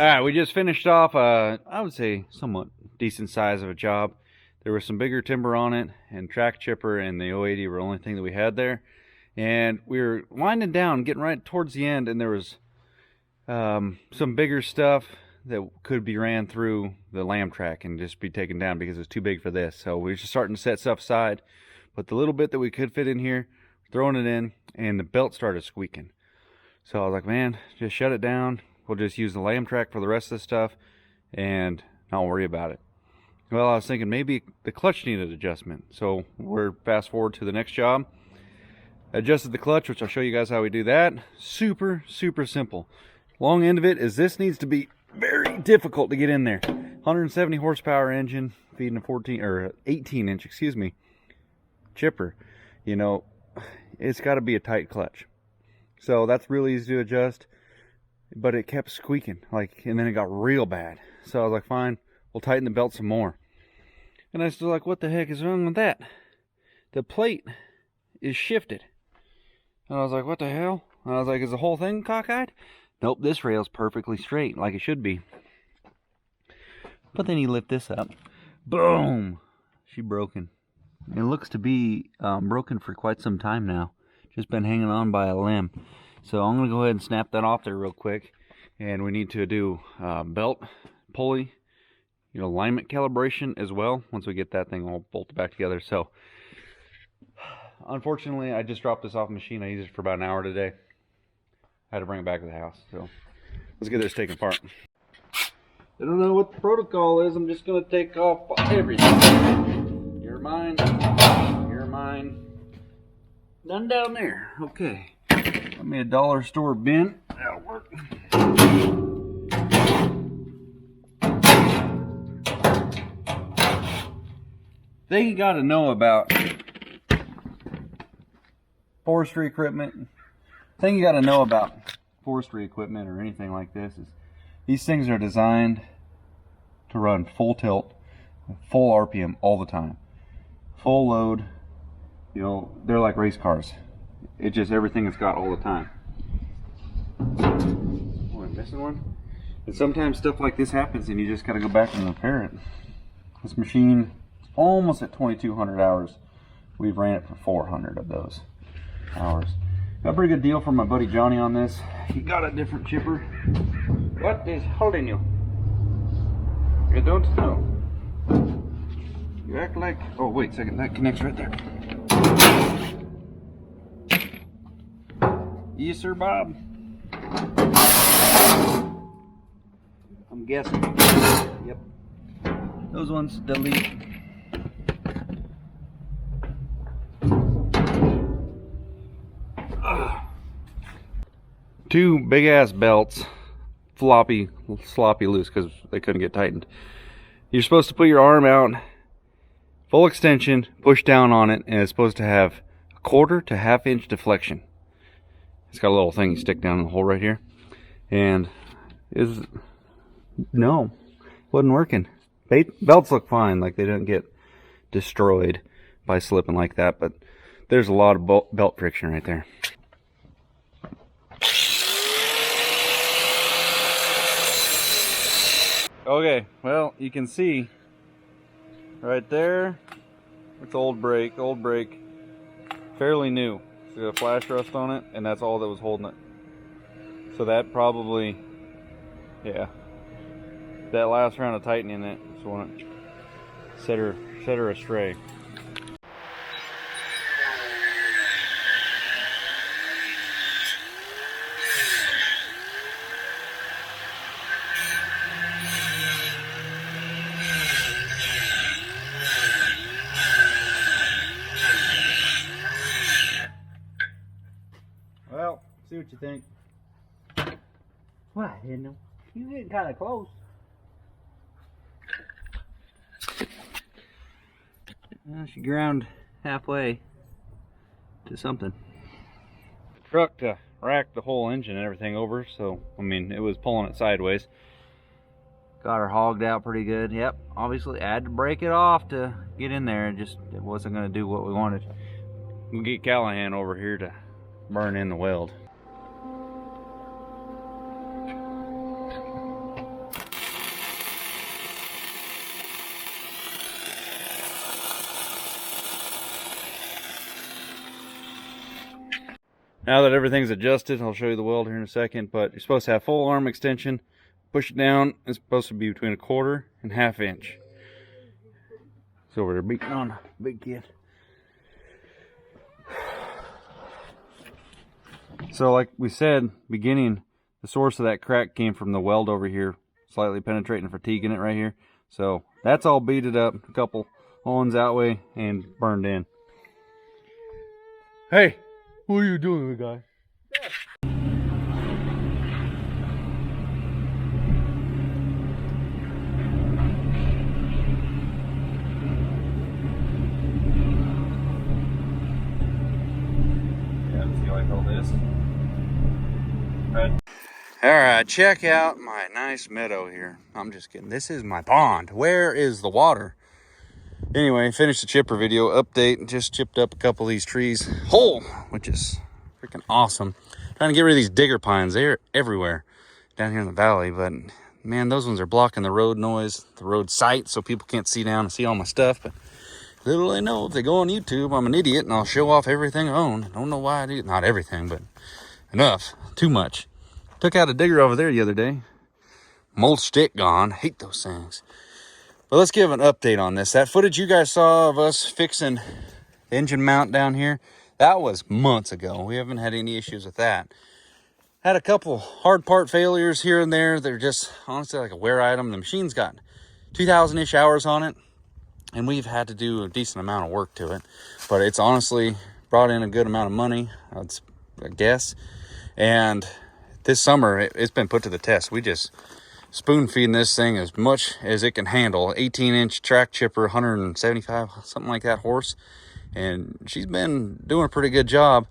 Alright, we just finished off I would say somewhat decent size of a job. There was some bigger timber on it, and track chipper and the 080 were the only thing that we had there. And we were winding down, getting right towards the end, and there was some bigger stuff that could be ran through the lamb track and just be taken down because it was too big for this. So we were just starting to set stuff aside. But the little bit that we could fit in here, throwing it in, and the belt started squeaking. So I was like, man, just shut it down. We'll just use the lamb track for the rest of the stuff and not worry about it. Well, I was thinking maybe the clutch needed adjustment. So we're fast forward to the next job. Adjusted the clutch, which I'll show you guys how we do that. Super, super simple. Long end of it is this needs to be very difficult to get in there. 170 horsepower engine, feeding a 18 inch, chipper. You know, it's got to be a tight clutch. So that's really easy to adjust. But it kept squeaking, and then it got real bad. So I was like, fine, we'll tighten the belt some more. And I was still like, what the heck is wrong with that? The plate is shifted. And I was like, what the hell? And I was like, is the whole thing cockeyed? Nope, this rail's perfectly straight, like it should be. But then you lift this up. Boom! She broken. It looks to be broken for quite some time now. Just been hanging on by a limb. So I'm going to go ahead and snap that off there real quick. And we need to do belt, pulley, alignment calibration as well once we get that thing all bolted back together. So unfortunately, I just dropped this off the machine. I used it for about an hour today. I had to bring it back to the house. So let's get this taken apart. I don't know what the protocol is. I'm just going to take off everything. You're mine. You're mine. None down there. Okay. Got me a dollar store bin. That'll work. Thing you got to know about forestry equipment. Thing you got to know about forestry equipment or anything like this is these things are designed to run full tilt, full RPM all the time, full load. They're like race cars. It's just everything it's got all the time. Oh, I'm missing one. And sometimes stuff like this happens and you just got to go back and repair it. This machine is almost at 2,200 hours. We've ran it for 400 of those hours. Got a pretty good deal from my buddy Johnny on this. He got a different chipper. What is holding you? You don't know. You act like... Oh, wait a second. That connects right there. Yes, sir, Bob. I'm guessing. Yep. Those ones delete. Two big ass belts, sloppy loose because they couldn't get tightened. You're supposed to put your arm out, full extension, push down on it, and it's supposed to have a 1/4 to 1/2 inch deflection. It's got a little thing you stick down in the hole right here, and no, wasn't working. Belts look fine, like they didn't get destroyed by slipping like that, but there's a lot of belt friction right there. Okay, well, you can see right there, it's old brake, fairly new. It's got a flash rust on it, and that's all that was holding it. So that probably, yeah, that last round of tightening it is when it set her astray. Well, see what you think. What? You getting kind of close. Well, she ground halfway to something. Truck racked the whole engine and everything over, so I mean it was pulling it sideways. Got her hogged out pretty good. Yep, obviously I had to break it off to get in there. It wasn't going to do what we wanted. We'll get Callahan over here to burn in the weld. Now that everything's adjusted, I'll show you the weld here in a second, but you're supposed to have full arm extension. Push it down, it's supposed to be between 1/4 and 1/2 inch. He's over there beating on a big kid. So like we said, beginning, the source of that crack came from the weld over here, slightly penetrating and fatiguing it right here. So that's all beaded up, a couple holes that way, and burned in. Hey, what are you doing, guy? Alright, check out my nice meadow here. I'm just kidding. This is my pond. Where is the water? Anyway, finished the chipper video update. Just chipped up a couple of these trees whole, which is freaking awesome. Trying to get rid of these digger pines. They're everywhere down here in the valley, but man, those ones are blocking the road noise, the road sight, so people can't see down and see all my stuff. But little they know, if they go on YouTube, I'm an idiot and I'll show off everything I own. I don't know why I do. Not everything, but enough. Too much. Took out a digger over there the other day. Mold stick gone. Hate those things. But let's give an update on this. That footage you guys saw of us fixing the engine mount down here, that was months ago. We haven't had any issues with that. Had a couple hard part failures here and there. They're just honestly like a wear item. The machine's got 2,000-ish hours on it, and we've had to do a decent amount of work to it. But it's honestly brought in a good amount of money, I guess. And this summer, it's been put to the test. We just spoon feeding this thing as much as it can handle. 18-inch track chipper, 175, something like that horse. And she's been doing a pretty good job.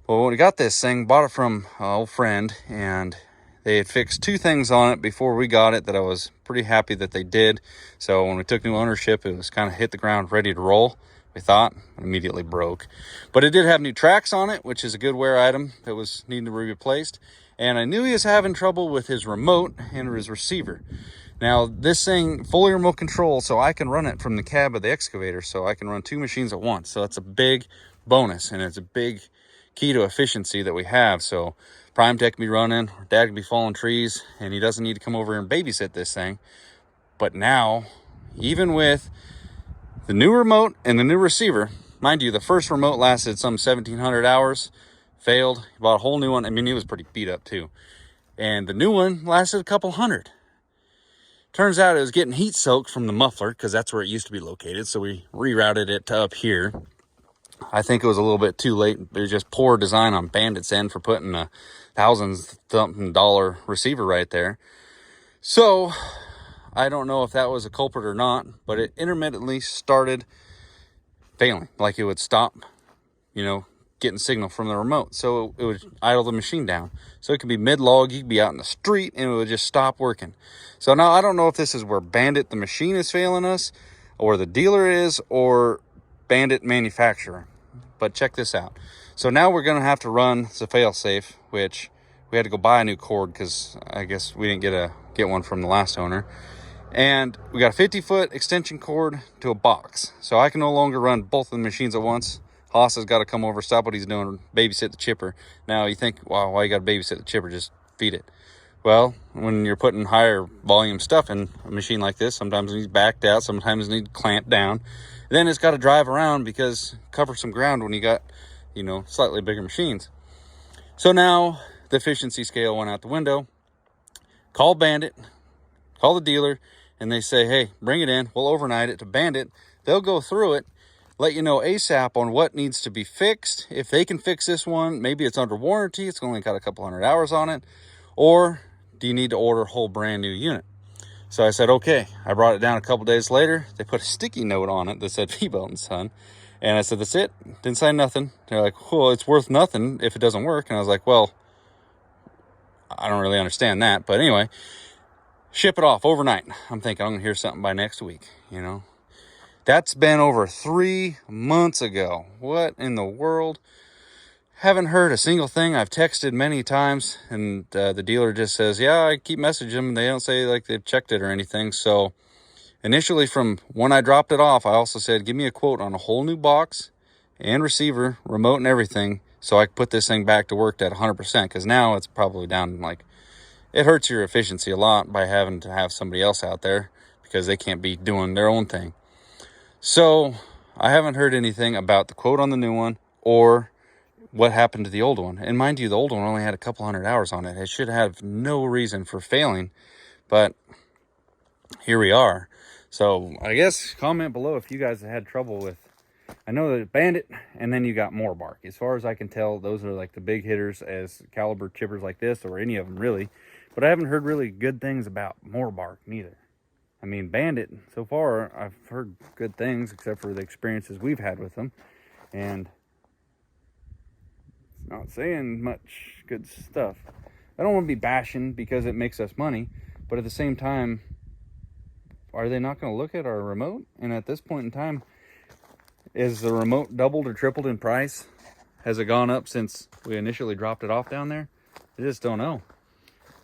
Well, when we got this thing, bought it from an old friend, and they had fixed 2 things on it before we got it that I was pretty happy that they did. So when we took new ownership, it was kind of hit the ground ready to roll. We thought, immediately broke. But it did have new tracks on it, which is a good wear item that was needing to be replaced. And I knew he was having trouble with his remote and his receiver. Now, this thing, fully remote control, so I can run it from the cab of the excavator, so I can run 2 machines at once. So that's a big bonus, and it's a big key to efficiency that we have. So Prime Tech can be running, Dad can be falling trees, and he doesn't need to come over and babysit this thing. But now, even with the new remote and the new receiver, mind you, the first remote lasted some 1,700 hours. Failed. He bought a whole new one. I mean, he was pretty beat up too. And the new one lasted a couple hundred. Turns out it was getting heat soaked from the muffler, because that's where it used to be located. So we rerouted it to up here. I think it was a little bit too late. It was just poor design on Bandit's end for putting a $1,000-something receiver right there. So I don't know if that was a culprit or not, but it intermittently started failing. Like it would stop, getting signal from the remote, so it would idle the machine down. So it could be mid-log, you could be out in the street, and it would just stop working. So now I don't know if this is where Bandit, the machine, is failing us, or the dealer is, or Bandit manufacturer. But check this out. So now we're gonna have to run the fail-safe, which we had to go buy a new cord because I guess we didn't get one from the last owner. And we got a 50-foot extension cord to a box, so I can no longer run both of the machines at once. Haas has got to come over, stop what he's doing, babysit the chipper. Now you think, wow, why you got to babysit the chipper? Just feed it. Well, when you're putting higher volume stuff in a machine like this, sometimes it needs backed out, sometimes it needs clamped down. And then it's got to drive around because cover some ground when you got, slightly bigger machines. So now the efficiency scale went out the window. Call Bandit, call the dealer, and they say, hey, bring it in. We'll overnight it to Bandit. They'll go through it, let you know ASAP on what needs to be fixed. If they can fix this one, maybe it's under warranty, it's only got a couple hundred hours on it, or do you need to order a whole brand new unit? So I said, okay. I brought it down a couple days later. They put a sticky note on it that said V-Belt & Son. And I said, that's it. Didn't say nothing. They're like, well, it's worth nothing if it doesn't work. And I was like, well, I don't really understand that. But anyway, ship it off overnight. I'm thinking I'm going to hear something by next week, That's been over 3 months ago. What in the world? Haven't heard a single thing. I've texted many times, and the dealer just says, yeah, I keep messaging them. They don't say like they've checked it or anything. So initially, from when I dropped it off, I also said, give me a quote on a whole new box and receiver, remote and everything. so I could put this thing back to work at 100%, because now it's probably down, like, it hurts your efficiency a lot by having to have somebody else out there because they can't be doing their own thing. So I haven't heard anything about the quote on the new one or what happened to the old one. And mind you, the old one only had a couple hundred hours on it. It should have no reason for failing, but here we are. So I guess comment below if you guys have had trouble with, I know the Bandit, and then you got more bark. As far as I can tell, those are like the big hitters as caliber chippers like this, or any of them really. But I haven't heard really good things about more bark neither. I mean, Bandit, so far, I've heard good things, except for the experiences we've had with them. And it's not saying much good stuff. I don't want to be bashing because it makes us money, but at the same time, are they not going to look at our remote? And at this point in time, is the remote doubled or tripled in price? Has it gone up since we initially dropped it off down there? I just don't know.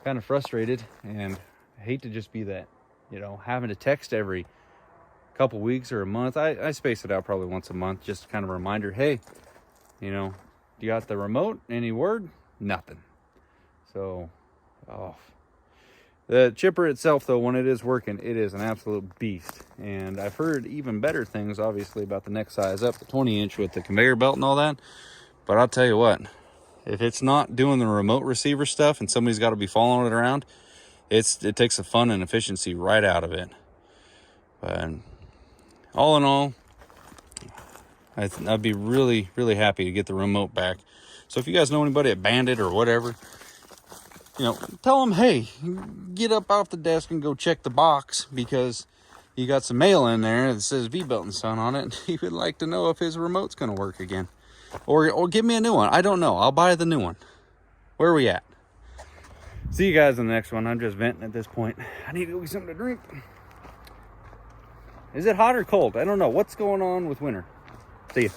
Kind of frustrated, and I hate to just be that, you know, having to text every couple weeks or a month. I space it out probably once a month, just kind of a reminder, hey, you know, you got the remote? Any word? Nothing. So, the chipper itself, though, when it is working, it is an absolute beast. And I've heard even better things, obviously, about the next size up, the 20-inch with the conveyor belt and all that. But I'll tell you what, if it's not doing the remote receiver stuff and somebody's got to be following it around, it takes the fun and efficiency right out of it. But all in all, I'd be really, really happy to get the remote back. So if you guys know anybody at Bandit or whatever, you know, tell them, hey, get up off the desk and go check the box, because you got some mail in there that says V-Belt and Son on it, and he would like to know if his remote's going to work again. Or give me a new one. I don't know. I'll buy the new one. Where are we at? See you guys in the next one. I'm just venting at this point. I need to go get something to drink. Is it hot or cold? I don't know. What's going on with winter? See ya.